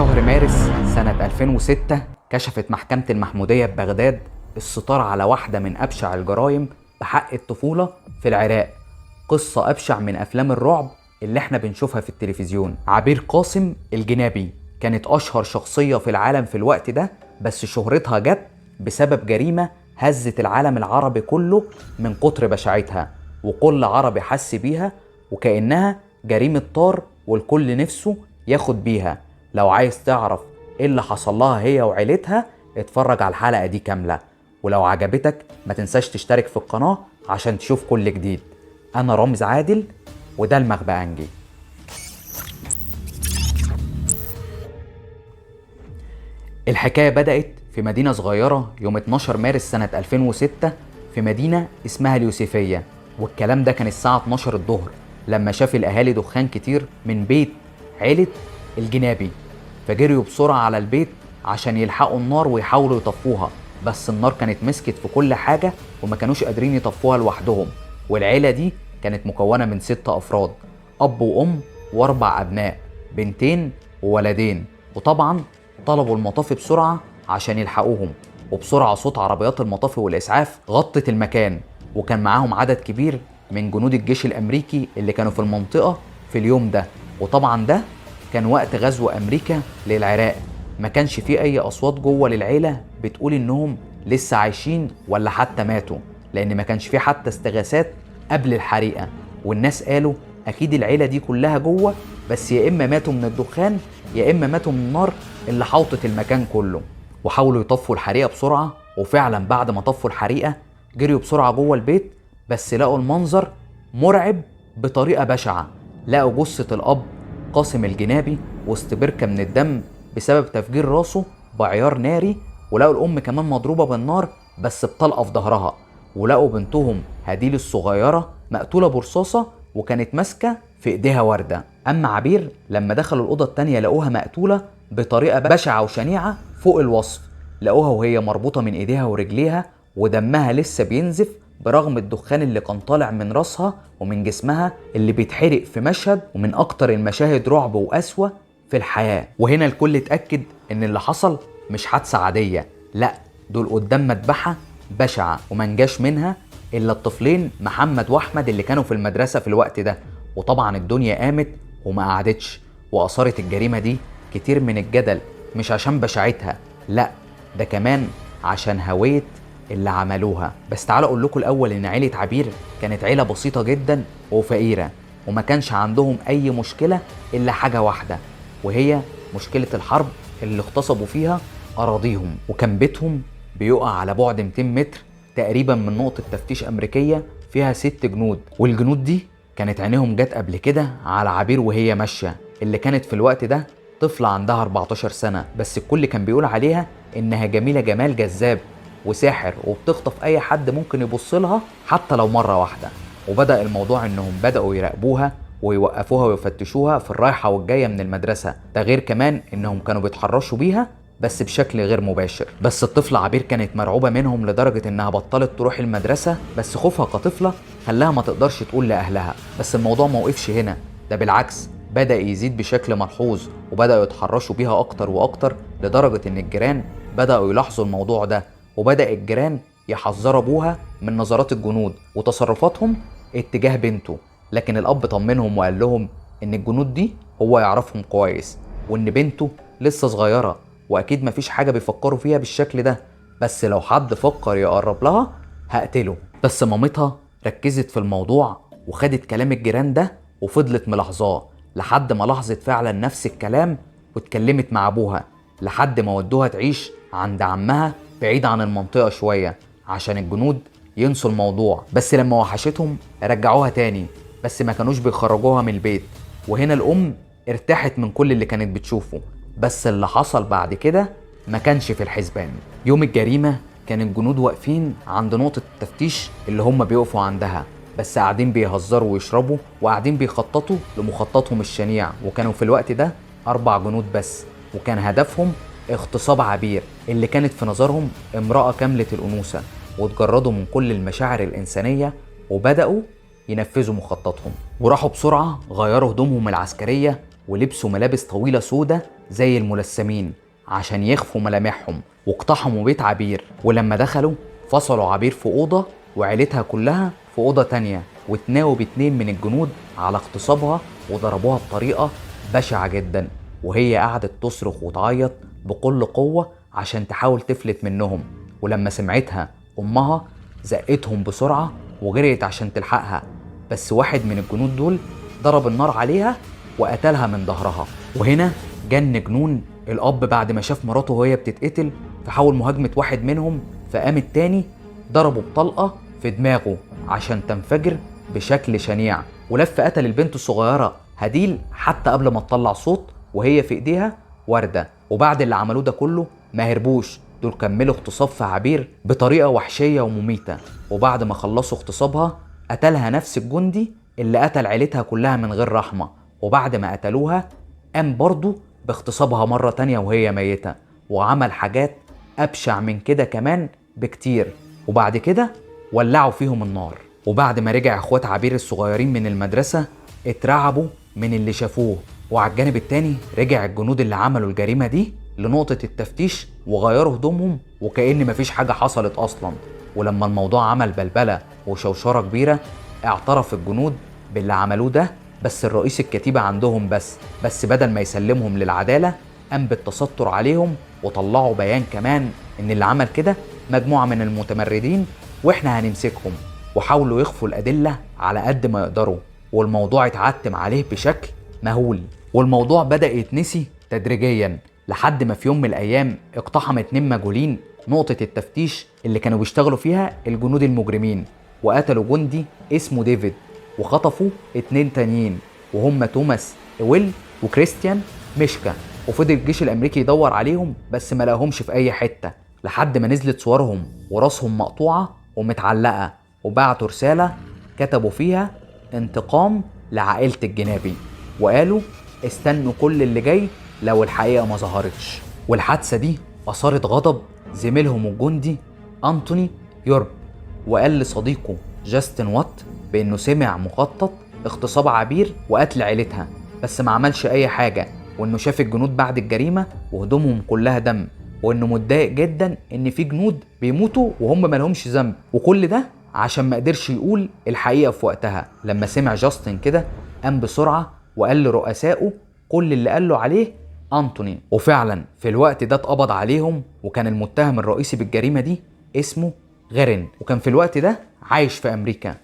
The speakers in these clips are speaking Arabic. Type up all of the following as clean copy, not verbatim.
شهر مارس سنة 2006 كشفت محكمة المحمودية ببغداد الستار على واحدة من أبشع الجرائم بحق الطفولة في العراق. قصة أبشع من أفلام الرعب اللي احنا بنشوفها في التلفزيون. عبير قاسم الجنابي كانت أشهر شخصية في العالم في الوقت ده، بس شهرتها جت بسبب جريمة هزت العالم العربي كله من كتر بشاعتها، وكل عربي حس بيها وكأنها جريمة طار والكل نفسه ياخد بيها. لو عايز تعرف ايه اللي حصل لها هي وعيلتها اتفرج على الحلقة دي كاملة، ولو عجبتك ما تنساش تشترك في القناة عشان تشوف كل جديد. انا رامز عادل وده المغبقنجي. الحكاية بدأت في مدينة صغيرة يوم 12 مارس سنة 2006 في مدينة اسمها اليوسفية، والكلام ده كان الساعة 12 الظهر لما شاف الأهالي دخان كتير من بيت عيلة الجنابي، فجريوا بسرعة على البيت عشان يلحقوا النار ويحاولوا يطفوها، بس النار كانت مسكت في كل حاجة وما كانوش قادرين يطفوها لوحدهم. والعيلة دي كانت مكونة من 6 أفراد، أب وأم و4 أبناء، بنتين وولدين. وطبعا طلبوا المطافي بسرعة عشان يلحقوهم، وبسرعة صوت عربيات المطافي والإسعاف غطت المكان، وكان معاهم عدد كبير من جنود الجيش الأمريكي اللي كانوا في المنطقة في اليوم ده. وطبعا ده كان وقت غزو أمريكا للعراق، ما كانش فيه أي أصوات جوه للعيلة بتقول إنهم لسه عايشين ولا حتى ماتوا، لأن ما كانش فيه حتى استغاثات قبل الحريقة. والناس قالوا أكيد العيلة دي كلها جوه، بس يا إما ماتوا من الدخان يا إما ماتوا من النار اللي حوطت المكان كله. وحاولوا يطفوا الحريقة بسرعة، وفعلا بعد ما طفوا الحريقة جريوا بسرعة جوه البيت، بس لقوا المنظر مرعب بطريقة بشعة. لقوا جثة الأب قاسم الجنابي وسط بركة من الدم بسبب تفجير راسه بعيار ناري، ولقوا الأم كمان مضروبة بالنار بس بطلقة في ظهرها، ولقوا بنتهم هديل الصغيرة مقتولة برصاصة وكانت ماسكة في ايديها وردة. أما عبير لما دخلوا الأوضة التانية لقوها مقتولة بطريقة بشعة وشنيعة فوق الوصف، لقوها وهي مربوطة من ايديها ورجليها ودمها لسه بينزف برغم الدخان اللي كان طالع من راسها ومن جسمها اللي بيتحرق في مشهد ومن اكتر المشاهد رعب وقسوة في الحياة. وهنا الكل اتأكد ان اللي حصل مش حادثة عادية، لا دول قدام مذبحة بشعة ومنجاش منها الا الطفلين محمد واحمد اللي كانوا في المدرسة في الوقت ده. وطبعا الدنيا قامت وما قعدتش، واثارت الجريمة دي كتير من الجدل، مش عشان بشاعتها، لا ده كمان عشان هوية اللي عملوها. بس تعالوا اقول لكم الاول ان عيلة عبير كانت عيلة بسيطة جدا وفقيرة، وما كانش عندهم اي مشكلة الا حاجة واحدة، وهي مشكلة الحرب اللي اغتصبوا فيها اراضيهم. وكان بيتهم بيقع على بعد 200 متر تقريبا من نقطة تفتيش امريكية فيها 6 جنود، والجنود دي كانت عينيهم جت قبل كده على عبير وهي ماشية، اللي كانت في الوقت ده طفلة عندها 14 سنة، بس الكل كان بيقول عليها انها جميلة جمال جذاب وساحر وبتخطف اي حد ممكن يبص لها حتى لو مرة واحدة. وبدأ الموضوع انهم بدأوا يراقبوها ويوقفوها ويفتشوها في الرايحة والجاية من المدرسة، ده غير كمان انهم كانوا بيتحرشوا بيها بس بشكل غير مباشر. بس الطفلة عبير كانت مرعوبة منهم لدرجة انها بطلت تروح المدرسة، بس خوفها كطفلة خلاها ما تقدرش تقول لأهلها. بس الموضوع ما وقفش هنا، ده بالعكس بدأ يزيد بشكل ملحوظ، وبدأوا يتحرشوا بيها أكتر وأكتر لدرجة إن الجيران بدأوا يلاحظوا الموضوع ده، وبدأ الجيران يحذروا أبوها من نظرات الجنود وتصرفاتهم اتجاه بنته. لكن الأب طمنهم وقال لهم إن الجنود دي هو يعرفهم كويس، وإن بنته لسه صغيرة وأكيد مفيش حاجة بيفكروا فيها بالشكل ده، بس لو حد فكر يقرب لها هقتله. بس مامتها ركزت في الموضوع وخدت كلام الجيران ده وفضلت ملاحظاه لحد ما لاحظت فعلا نفس الكلام، واتكلمت مع ابوها لحد ما ودوها تعيش عند عمها بعيد عن المنطقة شوية عشان الجنود ينسوا الموضوع. بس لما وحشتهم رجعوها تاني، بس ما كانوش بيخرجوها من البيت. وهنا الأم ارتاحت من كل اللي كانت بتشوفه، بس اللي حصل بعد كده ما كانش في الحسبان. يوم الجريمة كان الجنود واقفين عند نقطة التفتيش اللي هم بيقفوا عندها، بس قاعدين بيهزروا ويشربوا وقاعدين بيخططوا لمخططهم الشنيع. وكانوا في الوقت ده 4 جنود بس، وكان هدفهم اغتصاب عبير اللي كانت في نظرهم امرأة كاملة الأنوثة، واتجردوا من كل المشاعر الإنسانية وبدأوا ينفذوا مخططهم. وراحوا بسرعة غيروا هدومهم العسكرية ولبسوا ملابس طويلة سودة زي الملثمين عشان يخفوا ملامحهم، واقتحموا بيت عبير. ولما دخلوا فصلوا عبير في أوضة وعيلتها كلها في أوضة تانية، واتناوب 2 من الجنود على اغتصابها وضربوها بطريقة بشعة جدا، وهي قعدت تصرخ وتعيط بكل قوة عشان تحاول تفلت منهم. ولما سمعتها أمها زقتهم بسرعة وجريت عشان تلحقها، بس واحد من الجنود دول ضرب النار عليها وقتلها من ظهرها. وهنا جن جنون الأب بعد ما شاف مراته وهي بتتقتل، فحاول مهاجمة واحد منهم، فقام التاني ضربه بطلقة في دماغه عشان تنفجر بشكل شنيع، ولف قتل البنت الصغيرة هديل حتى قبل ما تطلع صوت وهي في ايديها وردة. وبعد اللي عملوه ده كله ما هربوش، دول كملوا اغتصاب في عبير بطريقة وحشية ومميتة. وبعد ما خلصوا اغتصابها قتلها نفس الجندي اللي قتل عيلتها كلها من غير رحمة، وبعد ما قتلوها قام برضو باغتصابها مرة تانية وهي ميتة، وعمل حاجات أبشع من كده كمان بكتير. وبعد كده ولعوا فيهم النار. وبعد ما رجع اخوات عبير الصغيرين من المدرسة اترعبوا من اللي شافوه. وعلى الجانب التاني رجع الجنود اللي عملوا الجريمة دي لنقطة التفتيش وغيروا هدومهم وكأن مفيش حاجة حصلت أصلا. ولما الموضوع عمل بلبلة وشوشرة كبيرة اعترف الجنود باللي عملوه ده، بس الرئيس الكتيبة عندهم بس بدل ما يسلمهم للعدالة قام بالتستر عليهم، وطلعوا بيان كمان ان اللي عمل كده مجموعة من المتمردين واحنا هنمسكهم. وحاولوا يخفوا الأدلة على قد ما يقدروا، والموضوع اتعتم عليه بشكل مهول. والموضوع بدأ يتنسي تدريجيا لحد ما في يوم من الأيام اقتحم 2 مجهولين نقطة التفتيش اللي كانوا بيشتغلوا فيها الجنود المجرمين، وقتلوا جندي اسمه ديفيد، وخطفوا 2 تانيين وهم توماس ويل وكريستيان ميشكا. وفضل الجيش الأمريكي يدور عليهم بس ما لقاهمش في أي حتة، لحد ما نزلت صورهم وراسهم مقطوعة ومتعلقة، وبعتوا رسالة كتبوا فيها انتقام لعائلة الجنابي، وقالوا استنوا كل اللي جاي لو الحقيقة ما ظهرتش. والحادثة دي أثارت غضب زميلهم الجندي أنتوني يورب، وقال لصديقه جاستن وات بأنه سمع مخطط اغتصاب عبير وقتل عيلتها بس ما عملش أي حاجة، وأنه شاف الجنود بعد الجريمة وهدومهم كلها دم، وأنه متضايق جدا إن في جنود بيموتوا وهم مالهمش ذنب، وكل ده عشان ما قدرش يقول الحقيقة في وقتها. لما سمع جاستن كده قام بسرعة وقال لرؤسائه كل اللي قاله عليه أنتوني، وفعلا في الوقت ده اتقبض عليهم. وكان المتهم الرئيسي بالجريمة دي اسمه غيرن، وكان في الوقت ده عايش في أمريكا.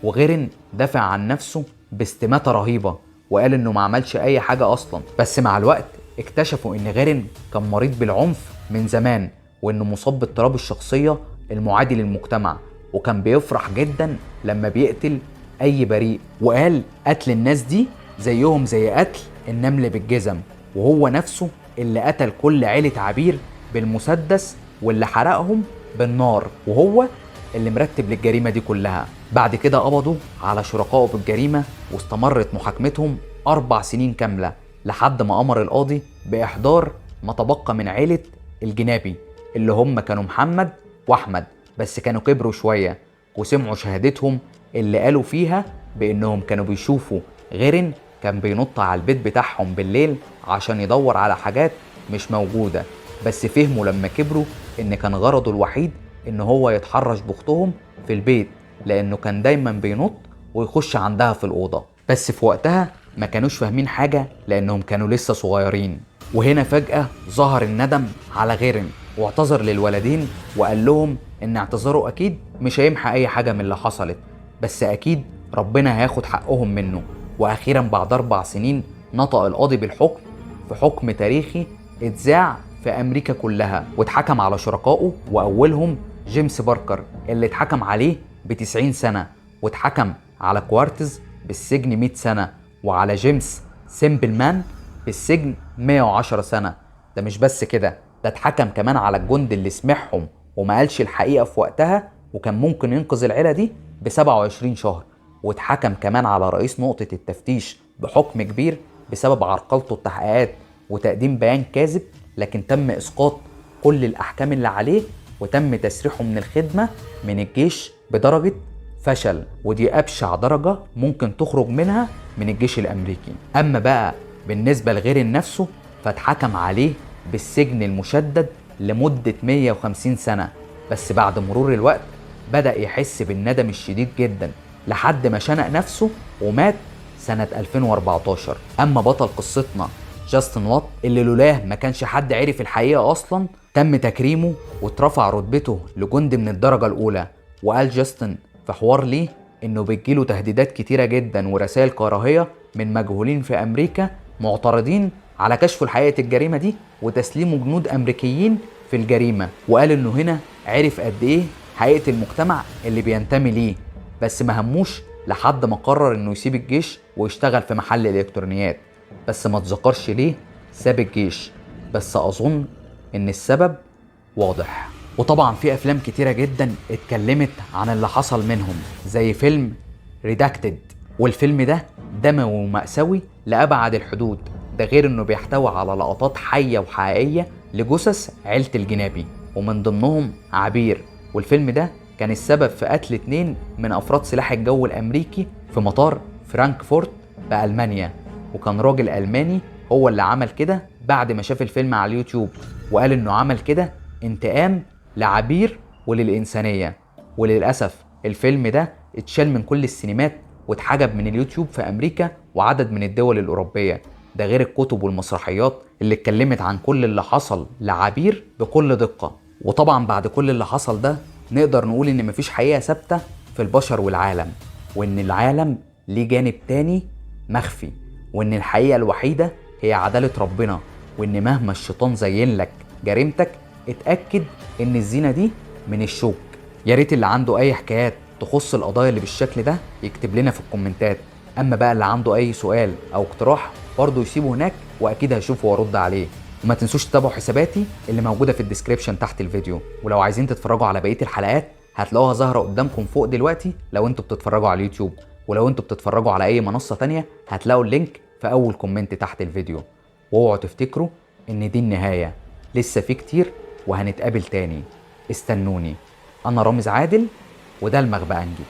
وغيرن دافع عن نفسه باستماتة رهيبة وقال إنه ما عملش أي حاجة أصلا، بس مع الوقت اكتشفوا إن غيرن كان مريض بالعنف من زمان، وإنه مصاب باضطراب الشخصية المعادي للمجتمع، وكان بيفرح جدا لما بيقتل أي بريء، وقال قتل الناس دي زيهم زي قتل النمل بالجزم، وهو نفسه اللي قتل كل عيلة عبير بالمسدس واللي حرقهم بالنار، وهو اللي مرتب للجريمة دي كلها. بعد كده قبضوا على شركائه بالجريمة واستمرت محاكمتهم 4 سنين كاملة لحد ما أمر القاضي بإحضار ما تبقى من عيلة الجنابي اللي هم كانوا محمد وأحمد، بس كانوا كبروا شوية وسمعوا شهادتهم اللي قالوا فيها بأنهم كانوا بيشوفوا غيرن كان بينط على البيت بتاعهم بالليل عشان يدور على حاجات مش موجودة، بس فهموا لما كبروا إن كان غرضه الوحيد إن هو يتحرش بأختهم في البيت، لأنه كان دايما بينط ويخش عندها في الأوضة، بس في وقتها ما كانوش فاهمين حاجة لأنهم كانوا لسه صغيرين. وهنا فجأة ظهر الندم على غيرن واعتذر للولدين وقال لهم إن اعتذاره أكيد مش هيمحى أي حاجة من اللي حصلت، بس أكيد ربنا هياخد حقهم منه. وأخيرا بعد 4 سنين نطق القاضي بالحكم في حكم تاريخي اتذاع في أمريكا كلها، واتحكم على شركائه وأولهم جيمس باركر اللي اتحكم عليه ب90 سنة، واتحكم على كوارتز بالسجن 100 سنة، وعلى جيمس سيمبلمان بالسجن 110 سنة. ده مش بس كده، ده اتحكم كمان على الجند اللي سمعهم وما قالش الحقيقة في وقتها وكان ممكن ينقذ العيلة دي ب27 شهر، واتحكم كمان على رئيس نقطة التفتيش بحكم كبير بسبب عرقلته التحقيقات وتقديم بيان كاذب، لكن تم إسقاط كل الأحكام اللي عليه وتم تسريحه من الخدمة من الجيش بدرجة فشل، ودي أبشع درجة ممكن تخرج منها من الجيش الأمريكي. أما بقى بالنسبة لغير نفسه فاتحكم عليه بالسجن المشدد لمدة 150 سنة. بس بعد مرور الوقت بدأ يحس بالندم الشديد جدا لحد ما شنق نفسه ومات سنة 2014. أما بطل قصتنا جاستن وات اللي لولاه ما كانش حد عرف الحقيقة أصلا، تم تكريمه واترفع رتبته لجندي من الدرجة الأولى. وقال جاستن في حوار ليه إنه بتجيله تهديدات كتيرة جدا ورسائل كراهية من مجهولين في أمريكا معترضين على كشف حقيقة الجريمة دي وتسليم جنود أمريكيين في الجريمة. وقال إنه هنا عرف قد إيه حقيقة المجتمع اللي بينتمي ليه، بس ما هموش لحد ما قرر إنه يسيب الجيش ويشتغل في محل إلكترونيات. بس ما تذكرش ليه ساب الجيش، بس أظن إن السبب واضح. وطبعا في أفلام كتيرة جدا اتكلمت عن اللي حصل منهم، زي فيلم ريداكتد، والفيلم ده دموي ومأساوي لأبعد الحدود. ده غير إنه بيحتوي على لقطات حية وحقيقية لجثث عيلة الجنابي ومن ضمنهم عبير. والفيلم ده كان السبب في قتل 2 من أفراد سلاح الجو الأمريكي في مطار فرانكفورت بألمانيا. وكان راجل ألماني هو اللي عمل كده بعد ما شاف الفيلم على اليوتيوب، وقال إنه عمل كده انتقام لعبير وللإنسانية. وللأسف الفيلم ده اتشال من كل السينمات واتحجب من اليوتيوب في أمريكا وعدد من الدول الأوروبية. ده غير الكتب والمسرحيات اللي اتكلمت عن كل اللي حصل لعبير بكل دقة. وطبعا بعد كل اللي حصل ده نقدر نقول إن مفيش حقيقة ثابتة في البشر والعالم، وإن العالم ليه جانب تاني مخفي، وإن الحقيقة الوحيدة هي عدالة ربنا، وإن مهما الشيطان زين لك جريمتك اتأكد إن الزينة دي من الشوك. يا ريت اللي عنده أي حكايات تخص القضايا اللي بالشكل ده يكتب لنا في الكومنتات. أما بقى اللي عنده أي سؤال أو اقتراح برضه يسيبه هناك وأكيد هشوفه وأرد عليه. وما تنسوش تتابعوا حساباتي اللي موجودة في الديسكريبشن تحت الفيديو. ولو عايزين تتفرجوا على بقية الحلقات هتلاقوها ظاهرة قدامكم فوق دلوقتي لو انتوا بتتفرجوا على اليوتيوب، ولو انتوا بتتفرجوا على أي منصة تانية هتلاقوا اللينك في أول كومنت تحت الفيديو. واوعوا تفتكروا إن دي النهاية، لسه في كتير وهنتقابل تاني. استنوني. أنا رامز عادل وده المغبقنجي.